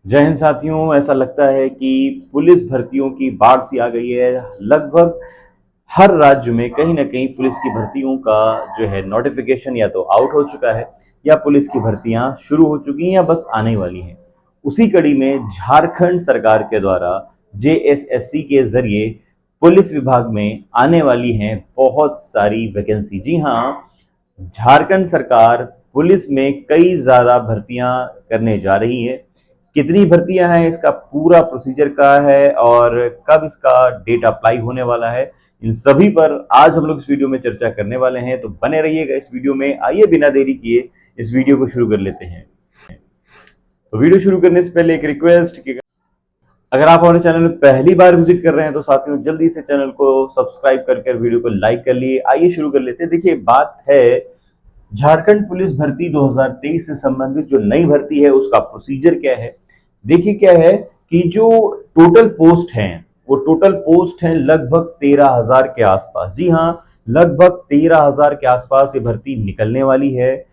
जय हिंद साथियों। ऐसा लगता है कि पुलिस भर्तियों की बाढ़ सी आ गई है। लगभग हर राज्य में कहीं ना कहीं पुलिस की भर्तियों का जो है नोटिफिकेशन या तो आउट हो चुका है या पुलिस की भर्तियां शुरू हो चुकी हैं या बस आने वाली हैं। उसी कड़ी में झारखंड सरकार के द्वारा जेएसएससी के जरिए पुलिस विभाग में आने वाली हैं बहुत सारी वैकेंसी। जी हाँ, झारखंड सरकार पुलिस में कई ज्यादा भर्तियां करने जा रही है। कितनी भर्तियां हैं, इसका पूरा प्रोसीजर क्या है और कब इसका डेट अप्लाई होने वाला है, इन सभी पर आज हम लोग इस वीडियो में चर्चा करने वाले हैं। तो बने रहिएगा इस वीडियो में। आइए बिना देरी किए इस वीडियो को शुरू कर लेते हैं। तो वीडियो शुरू करने से पहले एक रिक्वेस्ट कि अगर आप हमारे चैनल में पहली बार विजिट कर रहे हैं तो साथियों जल्दी से चैनल को सब्सक्राइब करके वीडियो को लाइक कर लिए। आइए शुरू कर लेते हैं। देखिए, बात है झारखंड पुलिस भर्ती 2023 से संबंधित जो नई भर्ती है उसका प्रोसीजर क्या है। देखिए क्या है कि जो टोटल पोस्ट हैं वो टोटल पोस्ट हैं लगभग 13,000 के आसपास। जी हाँ, लगभग 13,000 के आसपास ये भर्ती निकलने वाली है।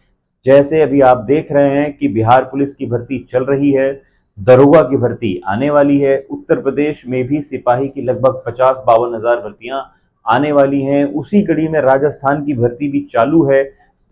जैसे अभी आप देख रहे हैं कि बिहार पुलिस की भर्ती चल रही है, दरोगा की भर्ती आने वाली है, उत्तर प्रदेश में भी सिपाही की लगभग 50-52 हजार भर्तियां आने वाली हैं। उसी कड़ी में राजस्थान की भर्ती भी चालू है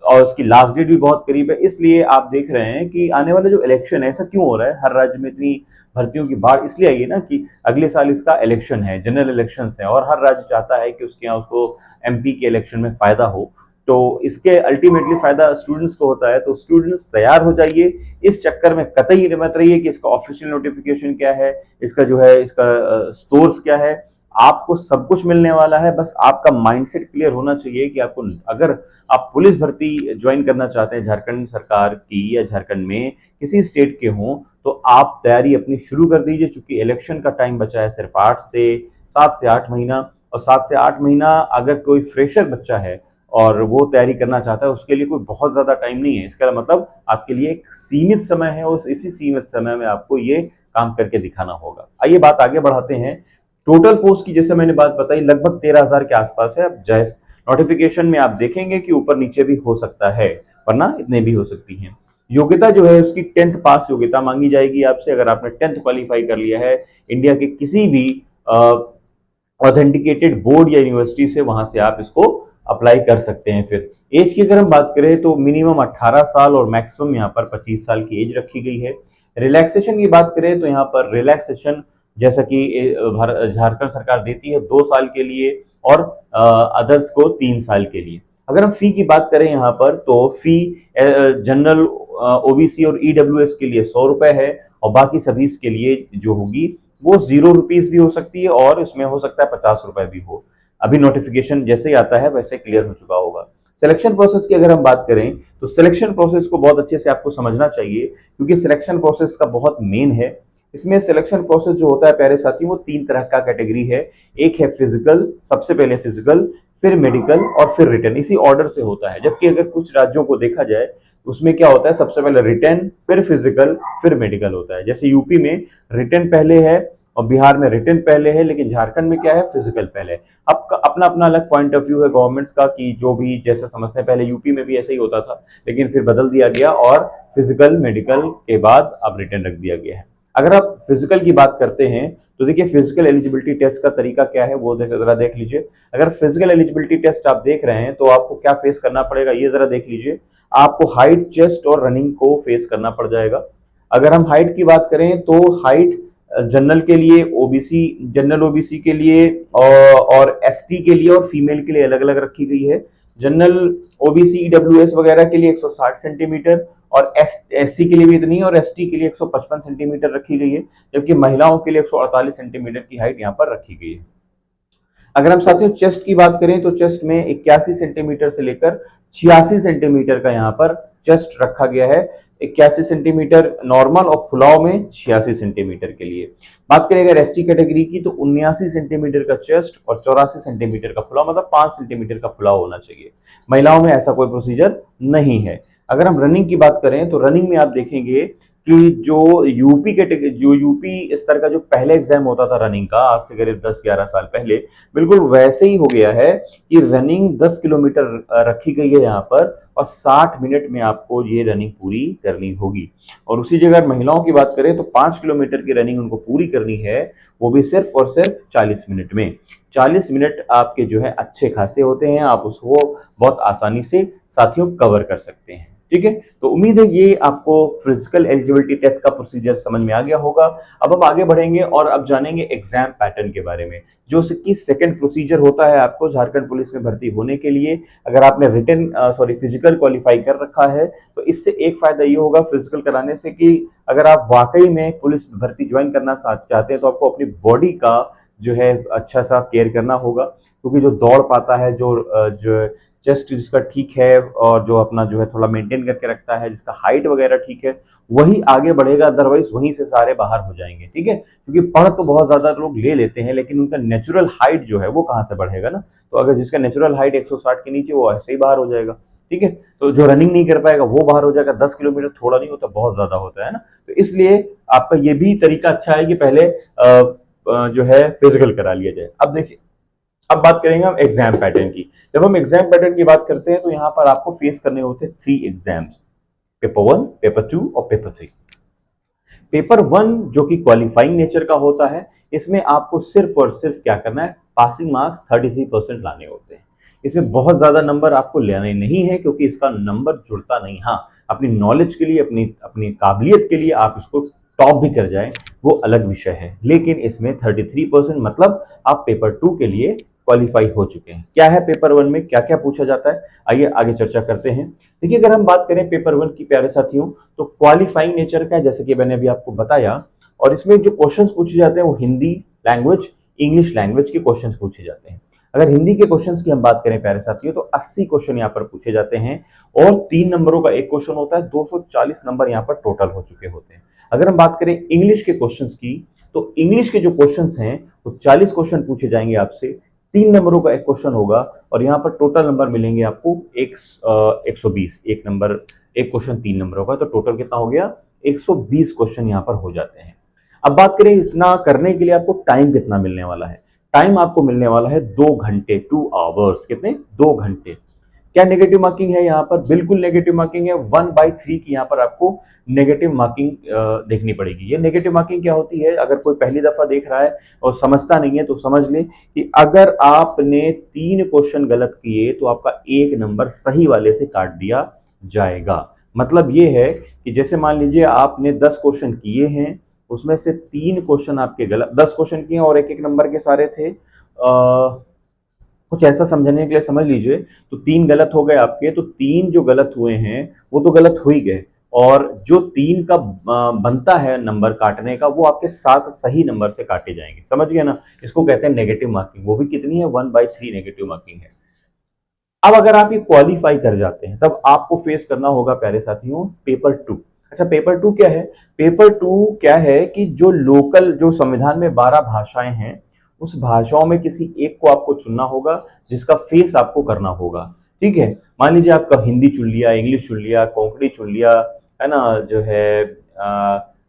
और उसकी लास्ट डेट भी बहुत करीब है। इसलिए आप देख रहे हैं कि आने वाला जो इलेक्शन है, ऐसा क्यों हो रहा है, हर राज्य में इतनी भर्तियों की बाढ़ इसलिए आई है ना कि अगले साल इसका इलेक्शन है, जनरल इलेक्शन है और हर राज्य चाहता है कि उसके यहाँ उसको एमपी के इलेक्शन में फायदा हो। तो इसके अल्टीमेटली फायदा स्टूडेंट्स को होता है। तो स्टूडेंट्स तैयार हो जाइए, इस चक्कर में कतई मत रहिए कि इसका ऑफिशियल नोटिफिकेशन क्या है, इसका जो है इसका सोर्स क्या है। आपको सब कुछ मिलने वाला है, बस आपका माइंडसेट क्लियर होना चाहिए कि आपको अगर आप पुलिस भर्ती ज्वाइन करना चाहते हैं झारखंड सरकार की या झारखंड में किसी स्टेट के हों तो आप तैयारी अपनी शुरू कर दीजिए। चूंकि इलेक्शन का टाइम बचा है सिर्फ 7 से 8 महीना, और 7 से 8 महीना अगर कोई फ्रेशर बच्चा है और वो तैयारी करना चाहता है उसके लिए कोई बहुत ज्यादा टाइम नहीं है। इसका मतलब आपके लिए एक सीमित समय है, उस इसी सीमित समय में आपको ये काम करके दिखाना होगा। आइए बात आगे बढ़ाते हैं। टोटल पोस्ट की जैसे मैंने बात बताई लगभग 13,000 के आसपास है। अब जैसे नोटिफिकेशन में आप देखेंगे कि ऊपर नीचे भी हो सकता है, वरना इतने भी हो सकती हैं। योग्यता जो है उसकी 10th पास योग्यता मांगी जाएगी आपसे। अगर आपने 10th क्वालिफाई कर लिया है इंडिया के किसी भी ऑथेंटिकेटेड बोर्ड या यूनिवर्सिटी से, वहां से आप इसको अप्लाई कर सकते हैं। फिर एज की अगर हम बात करें तो मिनिमम 18 साल और मैक्सिमम यहाँ पर 25 साल की एज रखी गई है। रिलैक्सेशन की बात करें तो यहाँ पर रिलैक्सेशन जैसा कि झारखंड सरकार देती है 2 साल के लिए और अदर्स को 3 साल के लिए। अगर हम फी की बात करें यहाँ पर तो फी जनरल, ओबीसी और ईडब्ल्यूएस के लिए 100 रुपए है और बाकी सभी के लिए जो होगी वो 0 रुपीज भी हो सकती है और इसमें हो सकता है 50 रुपए भी हो। अभी नोटिफिकेशन जैसे ही आता है वैसे क्लियर हो चुका होगा। सिलेक्शन प्रोसेस की अगर हम बात करें तो सिलेक्शन प्रोसेस को बहुत अच्छे से आपको समझना चाहिए क्योंकि सिलेक्शन प्रोसेस का बहुत मेन है। इसमें सिलेक्शन प्रोसेस जो होता है प्यारे साथी वो 3 तरह का कैटेगरी है। एक है फिजिकल, सबसे पहले फिजिकल, फिर मेडिकल और फिर रिटन, इसी ऑर्डर से होता है। जबकि अगर कुछ राज्यों को देखा जाए उसमें क्या होता है, सबसे पहले रिटन, फिर फिजिकल, फिर मेडिकल होता है। जैसे यूपी में रिटन पहले है और बिहार में रिटन पहले है, लेकिन झारखंड में क्या है, फिजिकल पहले है। अब अपना अपना अलग पॉइंट ऑफ व्यू है गवर्नमेंट्स का कि जो भी जैसा समझते हैं। पहले यूपी में भी ऐसा ही होता था लेकिन फिर बदल दिया गया और फिजिकल मेडिकल के बाद अब रिटन रख दिया गया है। अगर आप फिजिकल की बात करते हैं तो देखिए फिजिकल एलिजिबिलिटी टेस्ट का तरीका क्या है वो जरा देख लीजिए। अगर फिजिकल एलिजिबिलिटी टेस्ट आप देख रहे हैं तो आपको क्या फेस करना पड़ेगा ये जरा देख लीजिए। आपको हाइट, चेस्ट और रनिंग को फेस करना पड़ जाएगा। अगर हम हाइट की बात करें तो हाइट जनरल के लिए, ओबीसी, जनरल ओबीसी के लिए और एसटी के लिए और फीमेल के लिए अलग अलग रखी गई है। जनरल ओबीसी, ईडब्ल्यूएस वगैरह के लिए 160 सेंटीमीटर और एससी के लिए भी इतनी और एसटी के लिए 155 सेंटीमीटर रखी गई है। जबकि महिलाओं के लिए 148 सेंटीमीटर की हाइट यहाँ पर रखी गई है। अगर हम साथियों चेस्ट की बात करें तो चेस्ट में 81 सेंटीमीटर से लेकर 86 सेंटीमीटर का यहाँ पर चेस्ट रखा गया है। 81 सेंटीमीटर नॉर्मल और फुलाव में 86 सेंटीमीटर के लिए। बात करें अगर एसटी कैटेगरी की तो 79 सेंटीमीटर का चेस्ट और 84 सेंटीमीटर का फुलाव, मतलब 5 सेंटीमीटर का फुलाव होना चाहिए। महिलाओं में ऐसा कोई प्रोसीजर नहीं है। अगर हम रनिंग की बात करें तो रनिंग में आप देखेंगे कि जो यूपी स्तर का जो पहले एग्जाम होता था रनिंग का, आज से करीब 10-11 साल पहले, बिल्कुल वैसे ही हो गया है कि रनिंग 10 किलोमीटर रखी गई है यहाँ पर, और 60 मिनट में आपको ये रनिंग पूरी करनी होगी। और उसी जगह महिलाओं की बात करें तो 5 किलोमीटर की रनिंग उनको पूरी करनी है, वो भी सिर्फ और सिर्फ 40 मिनट में। 40 मिनट आपके जो है अच्छे खासे होते हैं, आप उसको बहुत आसानी से साथियों कवर कर सकते हैं। ठीक है, तो उम्मीद है ये आपको फिजिकल एलिजिबिलिटी टेस्ट का प्रोसीजर समझ में आ गया होगा। अब हम आगे बढ़ेंगे और अब जानेंगे एग्जाम पैटर्न के बारे में, जो कि सेकंड प्रोसीजर होता है आपको झारखंड पुलिस में भर्ती होने के लिए। अगर आपने फिजिकल क्वालिफाई कर रखा है तो इससे एक फायदा ये होगा फिजिकल कराने से कि अगर आप वाकई में पुलिस भर्ती ज्वाइन करना चाहते हैं तो आपको अपनी बॉडी का जो है अच्छा सा केयर करना होगा, क्योंकि जो दौड़ पाता है, जो चेस्ट जिसका ठीक है और जो अपना जो है थोड़ा मेंटेन करके रखता है, जिसका हाइट वगैरह ठीक है, वही आगे बढ़ेगा, अदरवाइज वहीं से सारे बाहर हो जाएंगे। ठीक है, क्योंकि पढ़ तो बहुत ज्यादा लोग ले लेते हैं, लेकिन उनका नेचुरल हाइट जो है वो कहाँ से बढ़ेगा ना। तो अगर जिसका नेचुरल हाइट 160 के नीचे, वो ऐसे ही बाहर हो जाएगा। ठीक है, तो जो रनिंग नहीं कर पाएगा वो बाहर हो जाएगा। 10 किलोमीटर थोड़ा नहीं होता, बहुत ज्यादा होता है ना। तो इसलिए आपका ये भी तरीका अच्छा है कि पहले जो है फिजिकल करा लिया जाए। अब देखिए, अब बात करेंगे हम एग्जाम पैटर्न की। जब हम एग्जाम पैटर्न की बात करते हैं तो यहाँ पर आपको फेस करने होते हैं 3 एग्जाम्स, पेपर 1, पेपर 2 और पेपर 3। पेपर 1 जो कि क्वालिफाइंग नेचर का होता है, इसमें आपको सिर्फ और सिर्फ क्या करना है, पासिंग मार्क्स 33% लाने होते हैं। इसमें बहुत ज्यादा नंबर आपको लेने नहीं है, क्योंकि इसका नंबर जुड़ता नहीं। हाँ, अपनी नॉलेज के लिए, अपनी अपनी काबिलियत के लिए आप इसको टॉप भी कर जाएं, वो अलग विषय है, लेकिन इसमें 33% मतलब आप पेपर 2 के लिए क्वालिफाई हो चुके हैं। क्या है पेपर 1 में, क्या क्या पूछा जाता है, आइए आगे चर्चा करते हैं। देखिए, अगर हम बात करें पेपर 1 की प्यारे साथियों, तो क्वालिफाइंग नेचर का, जैसे कि मैंने अभी आपको बताया, और इसमें जो क्वेश्चंस पूछे जाते हैं वो हिंदी लैंग्वेज, इंग्लिश लैंग्वेज के क्वेश्चंस पूछे जाते हैं। अगर हिंदी के क्वेश्चंस की हम बात करें प्यारे साथियों, तो 80 क्वेश्चन यहाँ पर पूछे जाते हैं, और 3 नंबरों का एक क्वेश्चन होता है। 240 नंबर यहाँ पर टोटल हो चुके होते हैं। अगर हम बात करें इंग्लिश के क्वेश्चंस की, तो इंग्लिश के जो क्वेश्चंस हैं वो 40 क्वेश्चन पूछे जाएंगे आपसे, 3 नंबरों का एक क्वेश्चन होगा, और यहाँ पर टोटल नंबर मिलेंगे आपको 120। एक नंबर, एक क्वेश्चन 3 नंबरों का, तो टोटल कितना हो गया, 120 क्वेश्चन यहाँ पर हो जाते हैं। अब बात करें इतना करने के लिए आपको टाइम कितना मिलने वाला है। टाइम आपको मिलने वाला है 2 घंटे, 2 आवर्स। कितने, 2 घंटे। क्या नेगेटिव मार्किंग है यहाँ पर, बिल्कुल नेगेटिव मार्किंग है। 1/3 की यहाँ पर आपको नेगेटिव मार्किंग देखनी पड़ेगी। ये नेगेटिव मार्किंग क्या होती है, अगर कोई पहली दफा देख रहा है और समझता नहीं है तो समझ ले कि अगर आपने 3 क्वेश्चन गलत किए तो आपका 1 नंबर सही वाले से काट दिया जाएगा। मतलब ये है कि जैसे मान लीजिए आपने 10 क्वेश्चन किए हैं, उसमें से 3 क्वेश्चन आपके गलत, 10 क्वेश्चन किए और एक एक नंबर के सारे थे, कुछ ऐसा समझने के लिए समझ लीजिए, तो 3 गलत हो गए आपके, तो 3 जो गलत हुए हैं वो तो गलत हो ही गए, और जो 3 का बनता है नंबर काटने का, वो आपके 7 सही नंबर से काटे जाएंगे। समझ गए ना, इसको कहते हैं नेगेटिव मार्किंग। वो भी कितनी है, 1/3 नेगेटिव मार्किंग है। अब अगर आप ये क्वालिफाई कर जाते हैं, तब आपको फेस करना होगा प्यारे साथियों पेपर 2। अच्छा, पेपर 2 क्या है, पेपर 2 क्या है कि जो लोकल, जो संविधान में 12 भाषाएं हैं, उस भाषाओं में किसी एक को आपको चुनना होगा, जिसका फेस आपको करना होगा। ठीक है, मान लीजिए आपका हिंदी चुन लिया, इंग्लिश चुन लिया, कोंकणी चुन लिया, है ना, जो है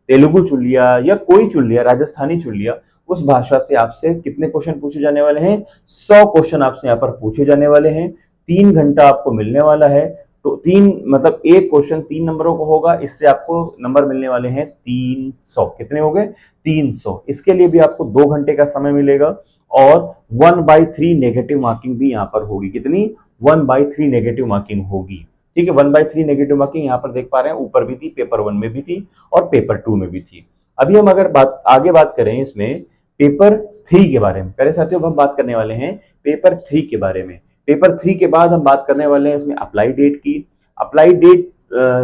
तेलुगु चुन लिया, या कोई चुन लिया, राजस्थानी चुन लिया, उस भाषा से आपसे कितने क्वेश्चन पूछे जाने वाले हैं, 100 क्वेश्चन आपसे यहाँ पर पूछे जाने वाले हैं। 3 घंटा आपको मिलने वाला है, तो 3 मतलब एक क्वेश्चन 3 नंबरों का होगा, इससे आपको नंबर मिलने वाले हैं 300। कितने हो गए, 300। इसके लिए भी आपको 2 घंटे का समय मिलेगा, और 1/3 नेगेटिव मार्किंग भी यहाँ पर होगी। कितनी, 1/3 नेगेटिव मार्किंग होगी। ठीक है, 1/3 नेगेटिव मार्किंग यहाँ पर देख पा रहे हैं, ऊपर भी थी, पेपर 1 में भी थी और पेपर 2 में भी थी। अभी हम अगर आगे बात करें इसमें पेपर 3 के बारे में, पहले साथियों हम बात करने वाले हैं पेपर 3 के बारे में। पेपर 3 के बाद हम बात करने वाले हैं इसमें अप्लाई डेट की। अप्लाई डेट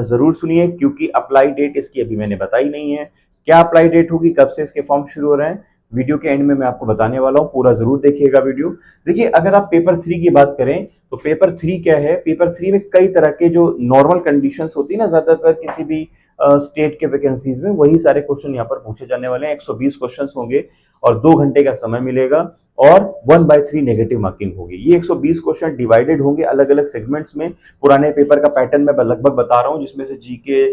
जरूर सुनिए, क्योंकि अप्लाई डेट इसकी अभी मैंने बताई नहीं है। क्या अप्लाई डेट होगी, कब से इसके फॉर्म शुरू हो रहे हैं, वीडियो के एंड में मैं आपको बताने वाला हूं, पूरा जरूर देखिएगा वीडियो। देखिए, अगर आप पेपर 3 की बात करें तो पेपर 3 क्या है, पेपर 3 में कई तरह के जो नॉर्मल कंडीशंस होती है ना, ज्यादातर किसी भी स्टेट के वैकेंसीज में वही सारे क्वेश्चन यहाँ पर पूछे जाने वाले हैं। 120 क्वेश्चन होंगे और 2 घंटे का समय मिलेगा और 1/3 नेगेटिव मार्किंग होगी। ये 120 क्वेश्चन डिवाइडेड होंगे अलग अलग सेगमेंट्स में। पुराने पेपर का पैटर्न मैं लगभग बता रहा हूँ, जिसमें से GK,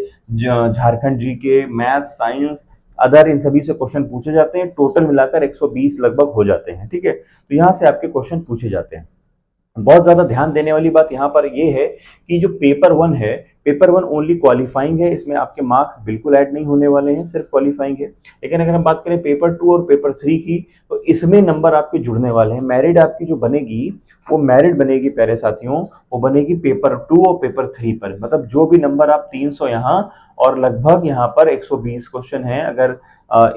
Jharkhand GK, math, science, other, इन सभी से क्वेश्चन पूछे जाते हैं। टोटल मिलाकर 120 लगभग हो जाते हैं। ठीक है, तो यहाँ से आपके क्वेश्चन पूछे जाते हैं। बहुत ज्यादा ध्यान देने वाली बात यहाँ पर यह है कि जो पेपर 1 है, पेपर 1 ओनली क्वालिफाइंग है, इसमें आपके मार्क्स बिल्कुल ऐड नहीं होने वाले हैं, सिर्फ क्वालिफाइंग है। लेकिन अगर हम बात करें पेपर 2 और पेपर 3 की, तो इसमें नंबर आपके जुड़ने वाले हैं। मेरिट आपकी जो बनेगी, वो मेरिट बनेगी प्यारे साथियों, वो बनेगी पेपर 2 और पेपर 3 पर। मतलब जो भी नंबर आप 300 यहाँ और लगभग यहाँ पर 120 क्वेश्चन है, अगर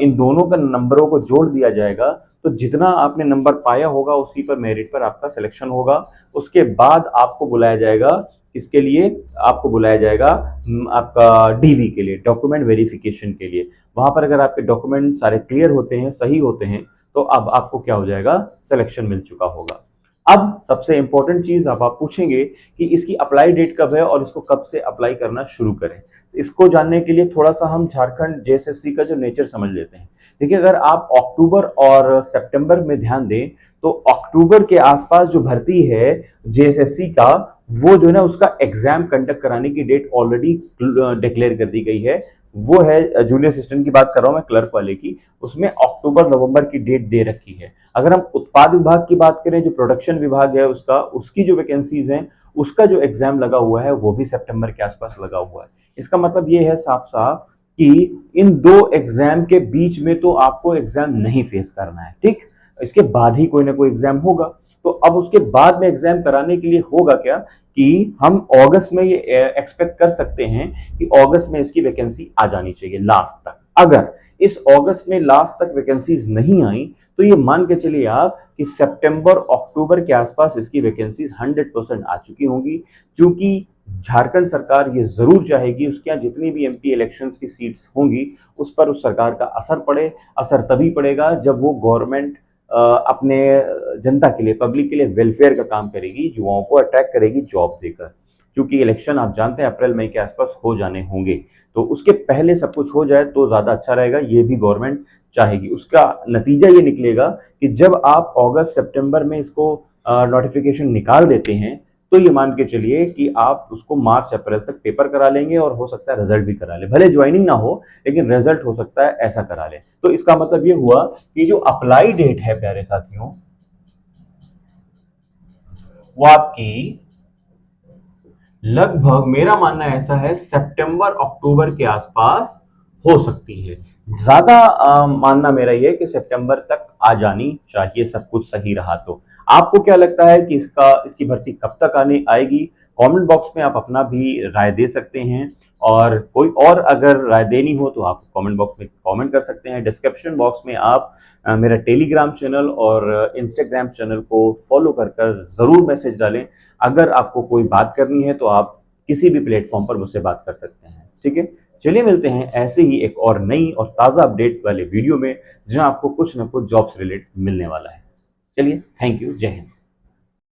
इन दोनों का नंबरों को जोड़ दिया जाएगा तो जितना आपने नंबर पाया होगा उसी पर मेरिट पर आपका सिलेक्शन होगा। उसके बाद आपको बुलाया जाएगा, इसके लिए आपको बुलाया जाएगा आपका डीवी के लिए, डॉक्यूमेंट वेरिफिकेशन के लिए। वहां पर अगर आपके डॉक्यूमेंट सारे क्लियर होते हैं, सही होते हैं, तो अब आपको क्या हो जाएगा, सिलेक्शन मिल चुका होगा। अब सबसे इंपॉर्टेंट चीज अब आप पूछेंगे कि इसकी अप्लाई डेट कब है और इसको कब से अप्लाई करना शुरू करें। इसको जानने के लिए थोड़ा सा हम झारखंड जेएसएससी का जो नेचर समझ लेते हैं। देखिए, अगर आप अक्टूबर और सितंबर में ध्यान दें, तो अक्टूबर के आसपास जो भर्ती है जेएसएससी का, वो जो है ना, उसका एग्जाम कंडक्ट कराने की डेट ऑलरेडी डिक्लेयर कर दी गई है। वो है, जूनियर असिस्टेंट की बात कर रहा हूं मैं, क्लर्क वाले की, उसमें अक्टूबर नवंबर की डेट दे रखी है। अगर हम उत्पाद विभाग की बात करें, जो प्रोडक्शन विभाग है उसका, उसकी जो वैकेंसीज हैं, उसका जो एग्जाम लगा हुआ है वो भी सितंबर के आसपास लगा हुआ है। इसका मतलब ये है साफ साफ कि इन दो एग्जाम के बीच में तो आपको एग्जाम नहीं फेस करना है। ठीक, इसके बाद ही कोई ना कोई एग्जाम होगा। तो अब उसके बाद में एग्जाम कराने के लिए होगा क्या कि हम अगस्त में ये एक्सपेक्ट कर सकते हैं कि अगस्त में इसकी वैकेंसी आ जानी चाहिए लास्ट तक। अगर इस अगस्त में लास्ट तक वैकेंसीज नहीं आई, तो ये मान के चलिए आप कि सितंबर अक्टूबर के आसपास इसकी वैकेंसीज 100% आ चुकी होंगी। क्योंकि झारखंड सरकार ये जरूर चाहेगी उसके यहाँ जितनी भी एमपी इलेक्शंस की सीट्स होंगी उस पर उस सरकार का असर पड़े। असर तभी पड़ेगा जब वो गवर्नमेंट अपने जनता के लिए, पब्लिक के लिए वेलफेयर का काम करेगी, युवाओं को अट्रैक्ट करेगी जॉब देकर। क्योंकि इलेक्शन आप जानते हैं अप्रैल मई के आसपास हो जाने होंगे, तो उसके पहले सब कुछ हो जाए तो ज्यादा अच्छा रहेगा, ये भी गवर्नमेंट चाहेगी। उसका नतीजा ये निकलेगा कि जब आप अगस्त सितंबर में इसको नोटिफिकेशन निकाल देते हैं, तो ये मान के चलिए कि आप उसको मार्च अप्रैल तक पेपर करा लेंगे और हो सकता है रिजल्ट भी करा ले। भले ज्वाइनिंग ना हो, लेकिन रिजल्ट हो सकता है ऐसा करा ले। तो इसका मतलब ये हुआ कि जो अप्लाई डेट है प्यारे साथियों, वो आपकी लगभग, मेरा मानना ऐसा है, सितंबर अक्टूबर के आसपास हो सकती है। ज्यादा मानना मेरा ये है कि सितंबर तक आ जानी चाहिए, सब कुछ सही रहा तो। आपको क्या लगता है कि इसकी भर्ती कब तक आने आएगी? कमेंट बॉक्स में आप अपना भी राय दे सकते हैं, और कोई और अगर राय देनी हो तो आप कमेंट बॉक्स में कमेंट कर सकते हैं। डिस्क्रिप्शन बॉक्स में आप मेरा टेलीग्राम चैनल और इंस्टाग्राम चैनल को फॉलो कर जरूर मैसेज डालें। अगर आपको कोई बात करनी है तो आप किसी भी प्लेटफॉर्म पर मुझसे बात कर सकते हैं। ठीक है, चलिए मिलते हैं ऐसे ही एक और नई और ताज़ा अपडेट वाले वीडियो में, जहां आपको कुछ ना कुछ जॉब से रिलेटेड मिलने वाला है। चलिए, थैंक यू, जय हिंद।